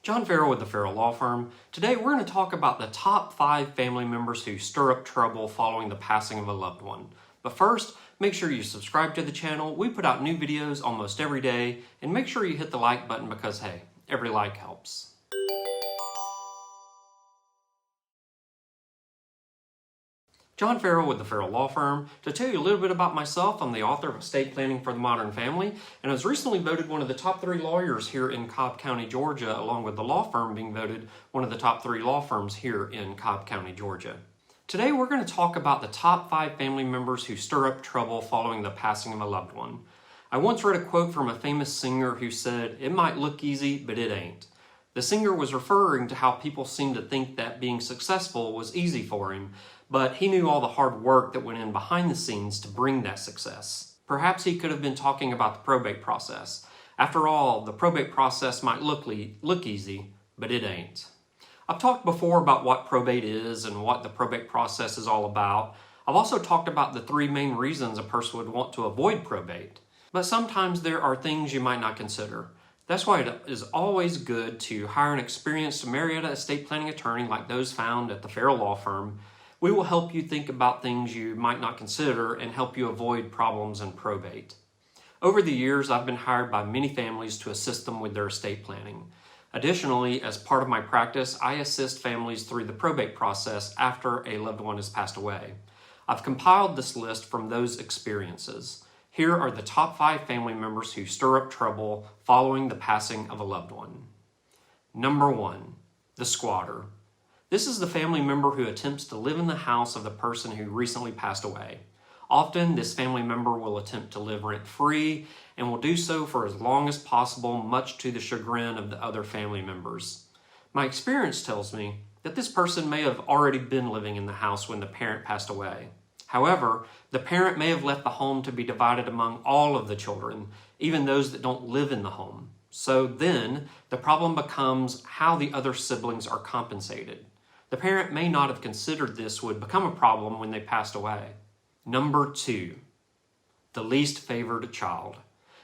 John Farrell with the Farrell Law Firm. Today we're going to talk about the top 5 family members who stir up trouble following the passing of a loved one. But first, make sure you subscribe to the channel. We put out new videos almost every day, and make sure you hit the like button because, hey, every like helps. John Farrell with the Farrell Law Firm. To tell you a little bit about myself, I'm the author of Estate Planning for the Modern Family, and I was recently voted one of the top 3 lawyers here in Cobb County, Georgia, along with the law firm being voted one of the top 3 law firms here in Cobb County, Georgia. Today we're going to talk about the top 5 family members who stir up trouble following the passing of a loved one. I once read a quote from a famous singer who said, "It might look easy, but it ain't." The singer was referring to how people seem to think that being successful was easy for him, but he knew all the hard work that went in behind the scenes to bring that success. Perhaps he could have been talking about the probate process. After all, the probate process might look easy, but it ain't. I've talked before about what probate is and what the probate process is all about. I've also talked about the 3 main reasons a person would want to avoid probate. But sometimes there are things you might not consider. That's why it is always good to hire an experienced Marietta estate planning attorney like those found at the Farrell Law Firm. We will help you think about things you might not consider and help you avoid problems in probate. Over the years, I've been hired by many families to assist them with their estate planning. Additionally, as part of my practice, I assist families through the probate process after a loved one has passed away. I've compiled this list from those experiences. Here are the top 5 family members who stir up trouble following the passing of a loved one. Number 1, the squatter. This is the family member who attempts to live in the house of the person who recently passed away. Often, this family member will attempt to live rent-free and will do so for as long as possible, much to the chagrin of the other family members. My experience tells me that this person may have already been living in the house when the parent passed away. However, the parent may have left the home to be divided among all of the children, even those that don't live in the home. So then, the problem becomes how the other siblings are compensated. The parent may not have considered this would become a problem when they passed away. Number 2, the least favored child.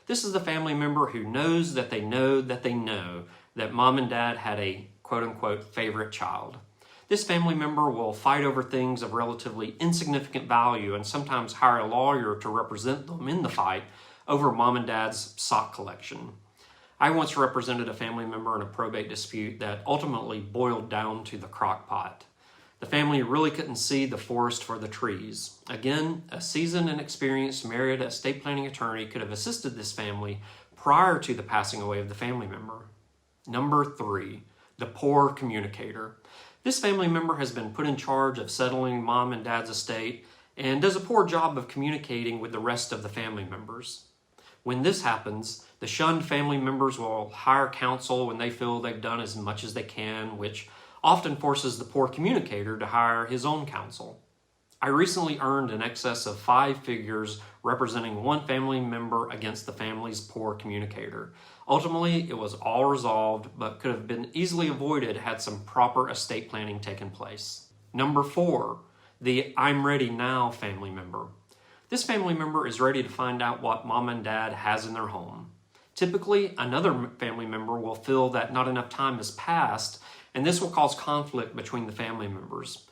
This is the family member who knows that they know that they know that mom and dad had a quote-unquote favorite child. This family member will fight over things of relatively insignificant value and sometimes hire a lawyer to represent them in the fight over mom and dad's sock collection. I once represented a family member in a probate dispute that ultimately boiled down to the crock pot. The family really couldn't see the forest for the trees. Again, a seasoned and experienced Marietta estate planning attorney could have assisted this family prior to the passing away of the family member. Number 3, the poor communicator. This family member has been put in charge of settling mom and dad's estate and does a poor job of communicating with the rest of the family members. When this happens, the shunned family members will hire counsel when they feel they've done as much as they can, which often forces the poor communicator to hire his own counsel. I recently earned in excess of 5 figures representing one family member against the family's poor communicator. Ultimately, it was all resolved, but could have been easily avoided had some proper estate planning taken place. Number 4, the I'm ready now family member. This family member is ready to find out what mom and dad has in their home. Typically, another family member will feel that not enough time has passed, and this will cause conflict between the family members.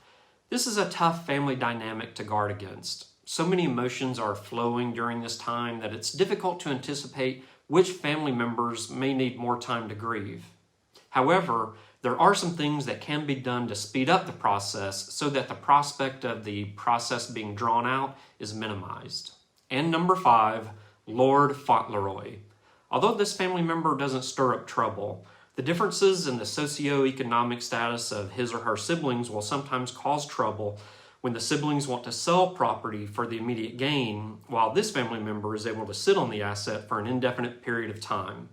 This is a tough family dynamic to guard against. So many emotions are flowing during this time that it's difficult to anticipate which family members may need more time to grieve. However, there are some things that can be done to speed up the process so that the prospect of the process being drawn out is minimized. And number 5, Lord Fauntleroy. Although this family member doesn't stir up trouble, the differences in the socioeconomic status of his or her siblings will sometimes cause trouble when the siblings want to sell property for the immediate gain, while this family member is able to sit on the asset for an indefinite period of time.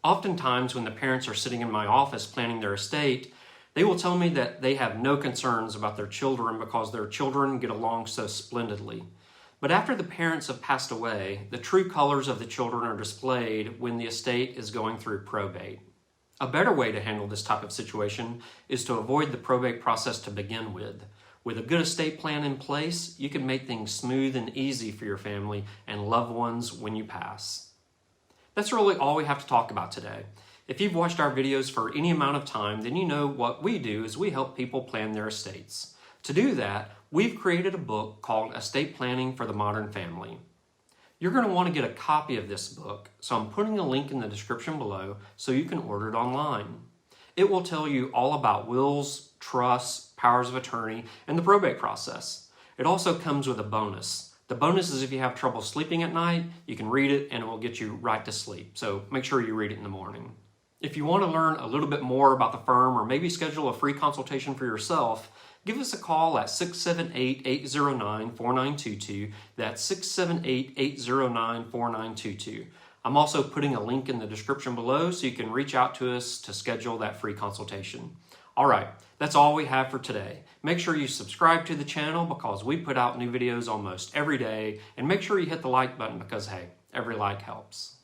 Oftentimes, when the parents are sitting in my office planning their estate, they will tell me that they have no concerns about their children because their children get along so splendidly. But after the parents have passed away, the true colors of the children are displayed when the estate is going through probate. A better way to handle this type of situation is to avoid the probate process to begin with. With a good estate plan in place, you can make things smooth and easy for your family and loved ones when you pass. That's really all we have to talk about today. If you've watched our videos for any amount of time, then you know what we do is we help people plan their estates. To do that, we've created a book called Estate Planning for the Modern Family. You're going to want to get a copy of this book, so I'm putting a link in the description below so you can order it online. It will tell you all about wills, trusts, powers of attorney, and the probate process. It also comes with a bonus. The bonus is if you have trouble sleeping at night, you can read it and it will get you right to sleep. So make sure you read it in the morning. If you want to learn a little bit more about the firm or maybe schedule a free consultation for yourself, give us a call at 678-809-4922. That's 678-809-4922. I'm also putting a link in the description below so you can reach out to us to schedule that free consultation. All right, that's all we have for today. Make sure you subscribe to the channel because we put out new videos almost every day, and make sure you hit the like button because, hey, every like helps.